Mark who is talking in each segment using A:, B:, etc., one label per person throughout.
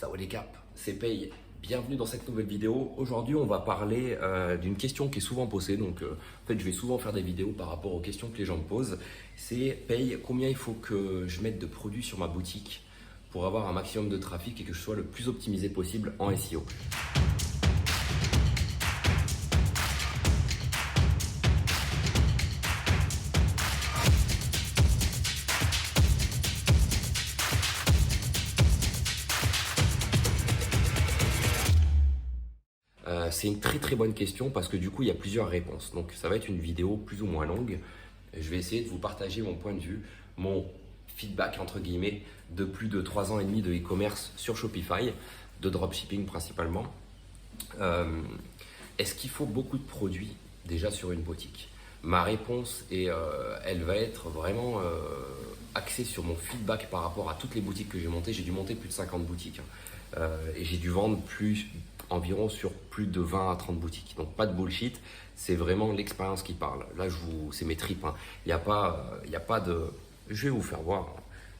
A: Salut les caps, c'est Pay. Bienvenue dans cette nouvelle vidéo. Aujourd'hui, on va parler d'une question qui est souvent posée. Donc, en fait, je vais souvent faire des vidéos par rapport aux questions que les gens me posent. C'est Pay, combien il faut que je mette de produits sur ma boutique pour avoir un maximum de trafic et que je sois le plus optimisé possible en SEO. C'est une très bonne question parce que du coup il y a plusieurs réponses. Donc ça va être une vidéo plus ou moins longue. Je vais essayer de vous partager mon point de vue, mon feedback entre guillemets de plus de 3 ans et demi de e-commerce sur Shopify, de dropshipping principalement. Est-ce qu'il faut beaucoup de produits déjà sur une boutique? Ma réponse elle va être vraiment axée sur mon feedback par rapport à toutes les boutiques que j'ai montées. J'ai dû monter plus de 50 boutiques et j'ai dû vendre environ sur plus de 20 à 30 boutiques. Donc pas de bullshit, c'est vraiment l'expérience qui parle. Là, c'est mes tripes. Il n'y a pas de... Je vais vous faire voir.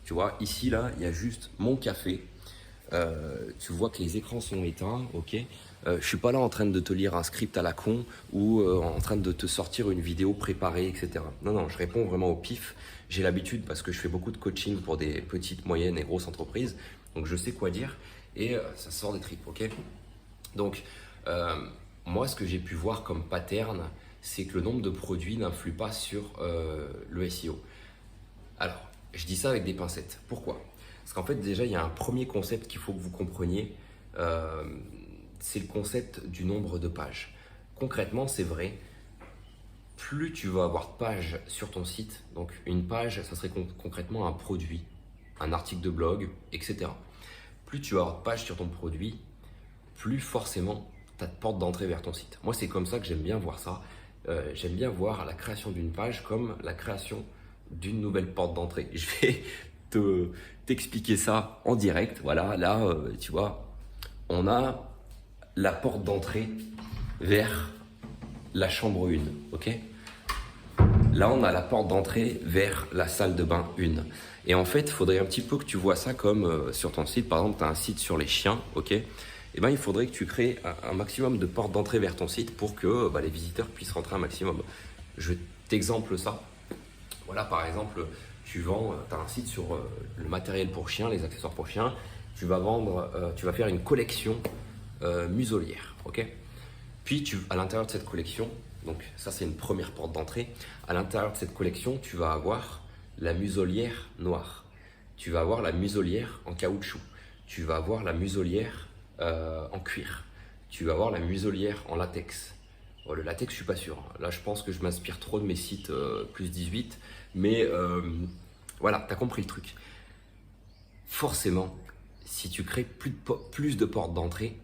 A: Tu vois, ici, là, il y a juste mon café. Tu vois que les écrans sont éteints, ok. Je suis pas là en train de te lire un script à la con ou en train de te sortir une vidéo préparée, etc. Non, je réponds vraiment au pif. J'ai l'habitude parce que je fais beaucoup de coaching pour des petites, moyennes et grosses entreprises. Donc je sais quoi dire et ça sort des tripes, ok. Donc, moi, ce que j'ai pu voir comme pattern, c'est que le nombre de produits n'influe pas sur le SEO. Alors, je dis ça avec des pincettes. Pourquoi? Parce qu'en fait, déjà, il y a un premier concept qu'il faut que vous compreniez. C'est le concept du nombre de pages. Concrètement, c'est vrai. Plus tu vas avoir de pages sur ton site, donc une page, ça serait concrètement un produit, un article de blog, etc. Plus tu vas avoir de pages sur ton produit, plus forcément tu as de porte d'entrée vers ton site. Moi, c'est comme ça que j'aime bien voir ça. J'aime bien voir la création d'une page comme la création d'une nouvelle porte d'entrée. Je vais t'expliquer ça en direct. Voilà, là, tu vois, on a la porte d'entrée vers la chambre 1, ok? Là, on a la porte d'entrée vers la salle de bain 1. Et en fait, il faudrait un petit peu que tu vois ça comme sur ton site. Par exemple, tu as un site sur les chiens, ok? Eh ben, il faudrait que tu crées un maximum de portes d'entrée vers ton site pour que les visiteurs puissent rentrer un maximum. Je t'exemple ça. Voilà, par exemple, tu as un site sur le matériel pour chiens, les accessoires pour chiens. Tu vas faire une collection muselière, ok? Puis, à l'intérieur de cette collection, donc ça c'est une première porte d'entrée. À l'intérieur de cette collection, tu vas avoir la muselière noire. Tu vas avoir la muselière en caoutchouc. Tu vas avoir la muselière en cuir. Tu vas avoir la muselière en latex. Bon, le latex, je suis pas sûr. Là, je pense que je m'inspire trop de mes sites plus 18. Mais voilà, tu as compris le truc. Forcément, si tu crées plus de portes d'entrée,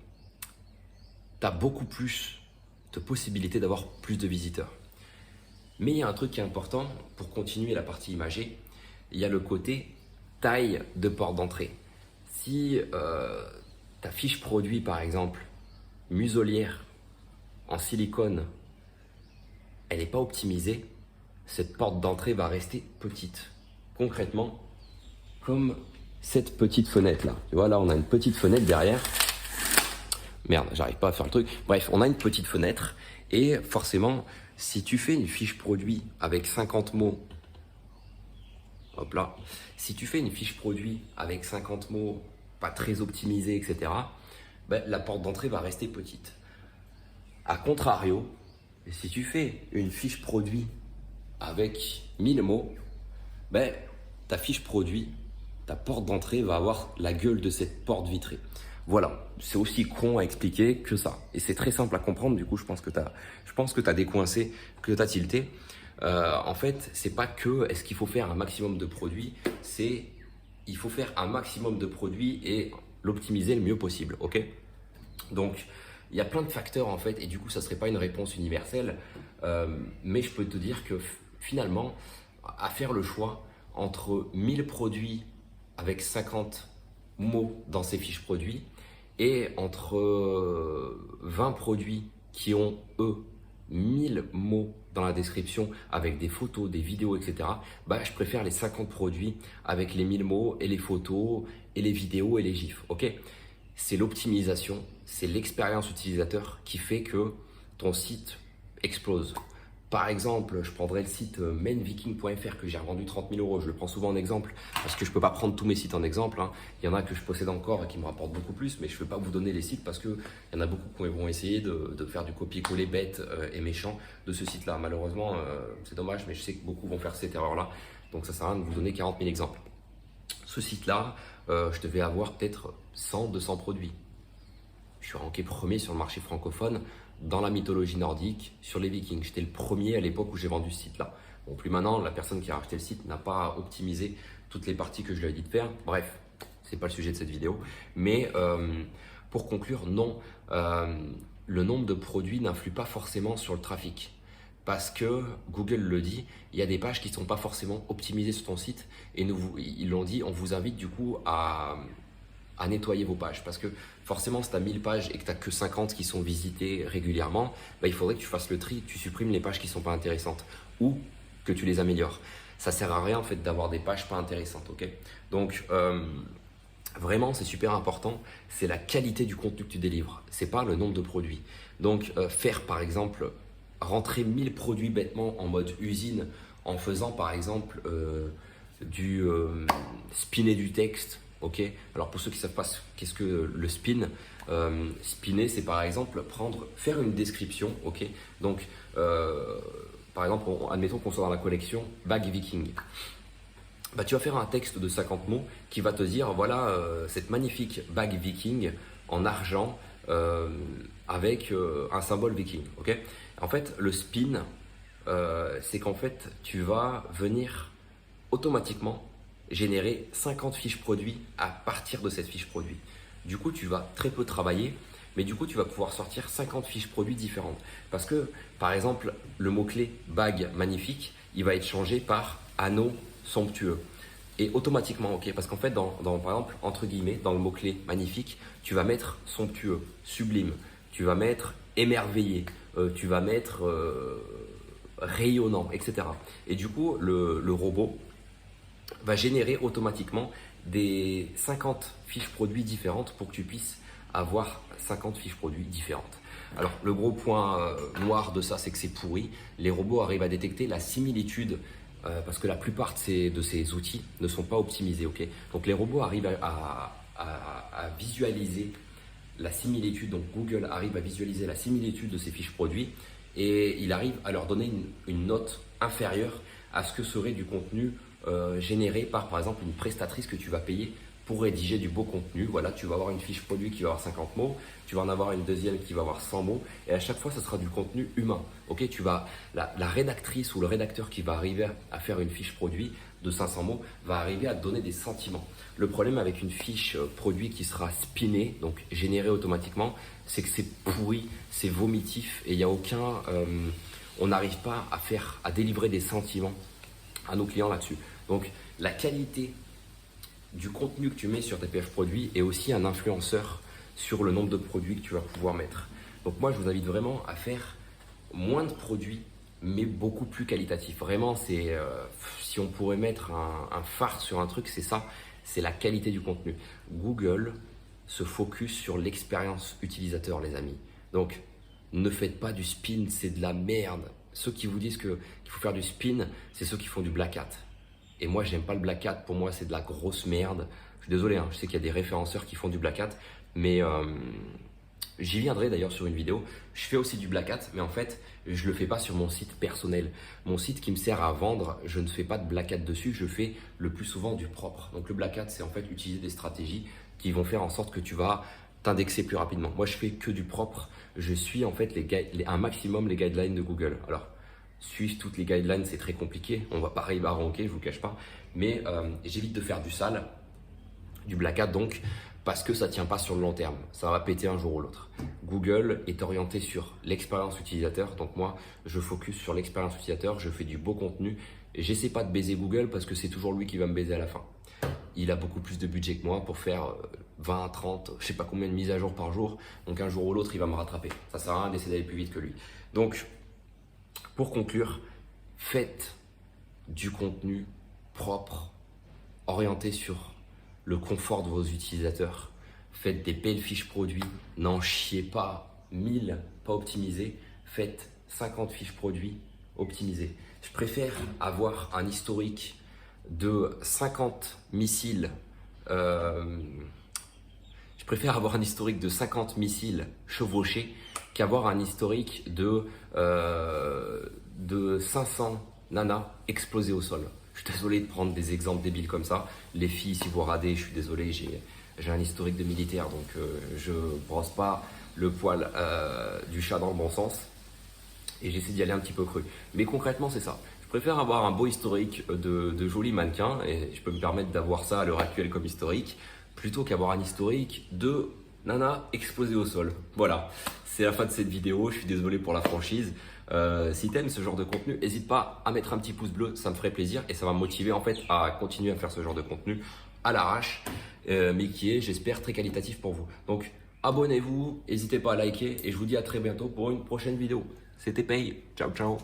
A: tu as beaucoup plus de possibilités d'avoir plus de visiteurs. Mais il y a un truc qui est important pour continuer la partie imagée. Il y a le côté taille de porte d'entrée. Si ta fiche produit, par exemple, muselière en silicone, elle n'est pas optimisée, cette porte d'entrée va rester petite. Concrètement, comme cette petite fenêtre là. Tu vois, là, on a une petite fenêtre derrière. Merde, j'arrive pas à faire le truc. Bref, on a une petite fenêtre et forcément, si tu fais une fiche produit avec 50 mots, hop là, si tu fais une fiche produit avec 50 mots, pas très optimisée, etc., la porte d'entrée va rester petite. A contrario, si tu fais une fiche produit avec 1000 mots, ta fiche produit, ta porte d'entrée va avoir la gueule de cette porte vitrée. Voilà, c'est aussi con à expliquer que ça. Et c'est très simple à comprendre, du coup je pense que tu as décoincé, que tu as tilté. En fait, c'est pas que est-ce qu'il faut faire un maximum de produits, c'est il faut faire un maximum de produits et l'optimiser le mieux possible, ok? Donc, il y a plein de facteurs en fait, et du coup, ça serait pas une réponse universelle, mais je peux te dire que finalement, à faire le choix entre 1000 produits avec 50 mots dans ces fiches produits et entre 20 produits qui ont, eux, 1000 mots dans la description avec des photos, des vidéos, etc. Je préfère les 50 produits avec les 1000 mots et les photos et les vidéos et les gifs, ok? c'est l'optimisation, c'est l'expérience utilisateur qui fait que ton site explose. Par exemple, je prendrais le site mainviking.fr que j'ai revendu 30 000 €. Je le prends souvent en exemple parce que je ne peux pas prendre tous mes sites en exemple, hein. Il y en a que je possède encore et qui me rapportent beaucoup plus, mais je ne peux pas vous donner les sites parce qu'il y en a beaucoup qui vont essayer de faire du copier-coller bête et méchant de ce site-là. Malheureusement, c'est dommage, mais je sais que beaucoup vont faire cette erreur-là. Donc ça ne sert à rien de vous donner 40 000 exemples. Ce site-là, je devais avoir peut-être 100, 200 produits. Je suis ranké premier sur le marché francophone dans la mythologie nordique sur les Vikings. J'étais le premier à l'époque où j'ai vendu ce site-là. Bon, plus maintenant, la personne qui a racheté le site n'a pas optimisé toutes les parties que je lui ai dit de faire. Bref, c'est pas le sujet de cette vidéo. Mais pour conclure, non, le nombre de produits n'influe pas forcément sur le trafic. Parce que Google le dit, il y a des pages qui ne sont pas forcément optimisées sur ton site. Et ils l'ont dit, on vous invite du coup à nettoyer vos pages. Parce que forcément, si tu as 1000 pages et que tu n'as que 50 qui sont visitées régulièrement, il faudrait que tu fasses le tri, que tu supprimes les pages qui ne sont pas intéressantes ou que tu les améliores. Ça ne sert à rien en fait d'avoir des pages pas intéressantes. Ok. Donc, vraiment, c'est super important. C'est la qualité du contenu que tu délivres. Ce n'est pas le nombre de produits. Donc, faire par exemple, rentrer 1000 produits bêtement en mode usine en faisant par exemple du spinner du texte. Ok. Alors pour ceux qui ne savent pas qu'est-ce que le spin, spinner c'est par exemple faire une description. Ok. Donc par exemple, admettons qu'on soit dans la collection Bag Viking. Tu vas faire un texte de 50 mots qui va te dire voilà cette magnifique bague viking en argent avec un symbole viking. Ok. En fait, le spin, c'est qu'en fait tu vas venir automatiquement générer 50 fiches produits à partir de cette fiche produit. Du coup, tu vas très peu travailler, mais du coup, tu vas pouvoir sortir 50 fiches produits différentes. Parce que, par exemple, le mot-clé bague magnifique, il va être changé par anneau somptueux. Et automatiquement, ok, parce qu'en fait, par exemple, entre guillemets, dans le mot-clé magnifique, tu vas mettre somptueux, sublime, tu vas mettre émerveillé, tu vas mettre rayonnant, etc. Et du coup, le robot va générer automatiquement des 50 fiches produits différentes pour que tu puisses avoir 50 fiches produits différentes. Alors le gros point noir de ça, c'est que c'est pourri. Les robots arrivent à détecter la similitude parce que la plupart de ces outils ne sont pas optimisés. Okay. Donc les robots arrivent à visualiser la similitude. Donc Google arrive à visualiser la similitude de ces fiches produits et il arrive à leur donner une note inférieure à ce que serait du contenu généré par exemple une prestatrice que tu vas payer pour rédiger du beau contenu. Voilà, tu vas avoir une fiche produit qui va avoir 50 mots, tu vas en avoir une deuxième qui va avoir 100 mots et à chaque fois ça sera du contenu humain. Ok, la rédactrice ou le rédacteur qui va arriver à faire une fiche produit de 500 mots va arriver à te donner des sentiments. Le problème avec une fiche produit qui sera spinnée, donc générée automatiquement, c'est que c'est pourri, c'est vomitif et il n'y a aucun, on n'arrive pas à délivrer des sentiments à nos clients là-dessus. Donc la qualité du contenu que tu mets sur tes pages produits est aussi un influenceur sur le nombre de produits que tu vas pouvoir mettre. Donc moi je vous invite vraiment à faire moins de produits mais beaucoup plus qualitatifs. Vraiment si on pourrait mettre un phare sur un truc, c'est ça, c'est la qualité du contenu. Google se focus sur l'expérience utilisateur les amis. Donc ne faites pas du spin, c'est de la merde. Ceux qui vous disent qu'il faut faire du spin, c'est ceux qui font du black hat. Et moi, j'aime pas le black hat. Pour moi, c'est de la grosse merde. Je suis désolé, hein, je sais qu'il y a des référenceurs qui font du black hat, mais j'y viendrai d'ailleurs sur une vidéo. Je fais aussi du black hat, mais en fait, je le fais pas sur mon site personnel. Mon site qui me sert à vendre, je ne fais pas de black hat dessus. Je fais le plus souvent du propre. Donc le black hat, c'est en fait utiliser des stratégies qui vont faire en sorte que tu vas t'indexer plus rapidement. Moi, je fais que du propre. Je suis en fait un maximum les guidelines de Google. Alors, suivre toutes les guidelines, c'est très compliqué. On va pas arriver à ranker, je vous cache pas. Mais j'évite de faire du sale, du black hat donc, parce que ça tient pas sur le long terme. Ça va péter un jour ou l'autre. Google est orienté sur l'expérience utilisateur. Donc moi, je focus sur l'expérience utilisateur. Je fais du beau contenu. Et j'essaie pas de baiser Google parce que c'est toujours lui qui va me baiser à la fin. Il a beaucoup plus de budget que moi pour faire 20, 30, je sais pas combien de mises à jour par jour. Donc un jour ou l'autre, il va me rattraper. Ça sert à rien d'essayer d'aller plus vite que lui. Donc, pour conclure, faites du contenu propre, orienté sur le confort de vos utilisateurs. faites des belles fiches produits, n'en chiez pas 1000 pas optimisées, faites 50 fiches produits optimisées. Je préfère avoir un historique de 50 missiles. Je préfère avoir un historique de 50 missiles chevauchés qu'avoir un historique de 500 nanas explosées au sol. Je suis désolé de prendre des exemples débiles comme ça. Les filles, si vous radez, je suis désolé, j'ai un historique de militaire, donc je brosse pas le poil du chat dans le bon sens. Et j'essaie d'y aller un petit peu cru. Mais concrètement, c'est ça. Je préfère avoir un beau historique de jolis mannequins, et je peux me permettre d'avoir ça à l'heure actuelle comme historique, plutôt qu'avoir un historique de nana explosée au sol. Voilà, c'est la fin de cette vidéo, je suis désolé pour la franchise. Si t'aimes ce genre de contenu, n'hésite pas à mettre un petit pouce bleu, ça me ferait plaisir et ça va me motiver en fait à continuer à faire ce genre de contenu à l'arrache, mais qui est, j'espère, très qualitatif pour vous. Donc abonnez-vous, n'hésitez pas à liker et je vous dis à très bientôt pour une prochaine vidéo. C'était Pay, ciao ciao.